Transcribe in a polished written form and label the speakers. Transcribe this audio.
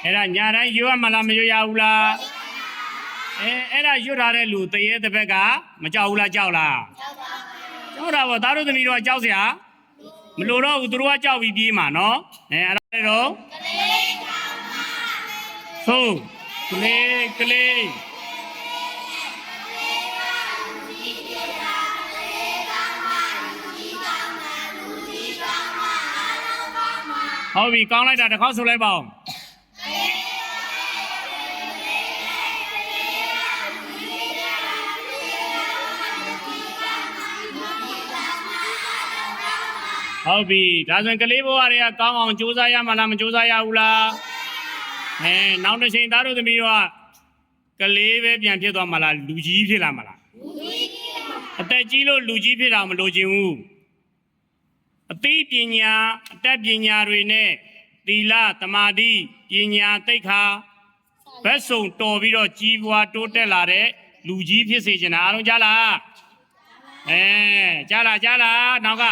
Speaker 1: အဲ့ဒါညာတိုင်းရွတ်မလားမရွတ်ရဘူးလားအဲ့ဒါရွတ်ထားတဲ့လူတရေတစ်ဘက်ကမကြောက်ဘူးလားကြောက်လားကြောက်တာပေါ့သားတို့သမီးတို့ကကြောက်စရာမလိုတော့ဘူးသူတို့ကကြောက်ပြီးပြေးမှာနော်အဲ့ဒါလည်းတော့ဆိုကလေးဟုတ်ပြီကောင်းလိုက်တာတစ်ခေါက်ဆိုလိုက်ပါဦးဟုတ်ပြီဒါဆိုရင်ကလေးဘဝတွေကကောင်းအောင်ကြိုးစားရမှာလားမကြိုးစားရဘူးလားနောက်တစ်ချိန်သားတို့သမီးတို့ကကလေးပဲပြန်ဖြစ်သွားမှာလားလူကြီးဖြစ်လာမှာလားအသက်ကြီးလို့လူကြီးဖြစ်တာမလိုချင်ဘူးအသိပညာအတတ်ပညာတွေနဲ့သီလသမာဓိပညာသိက္ခာဘက်စုံတော်ပြီးတော့ကြီးပွားတိုးတက်လာတဲ့လူကြီးဖြစ်စေချင်တာအားလုံးကြားလားကြားလားနောက်က